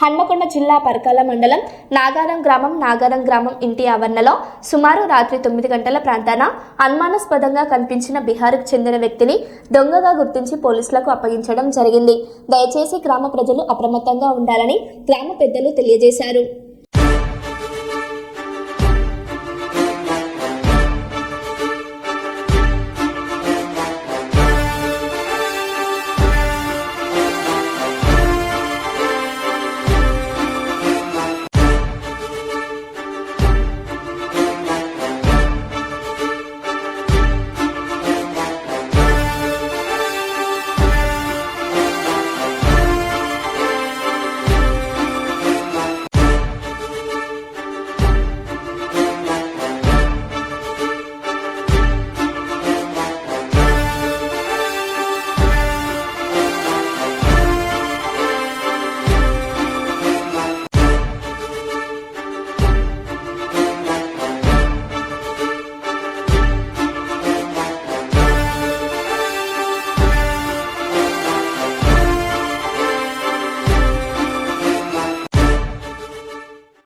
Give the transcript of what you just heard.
హన్మకొండ జిల్లా పరకాల మండలం నాగారం గ్రామం ఇంటి ఆవరణలో సుమారు రాత్రి 9 గంటల ప్రాంతాన అనుమానాస్పదంగా కనిపించిన బీహార్కు చెందిన వ్యక్తిని దొంగగా గుర్తించి పోలీసులకు అప్పగించడం జరిగింది. దయచేసి గ్రామ ప్రజలు అప్రమత్తంగా ఉండాలని గ్రామ పెద్దలు తెలియజేశారు.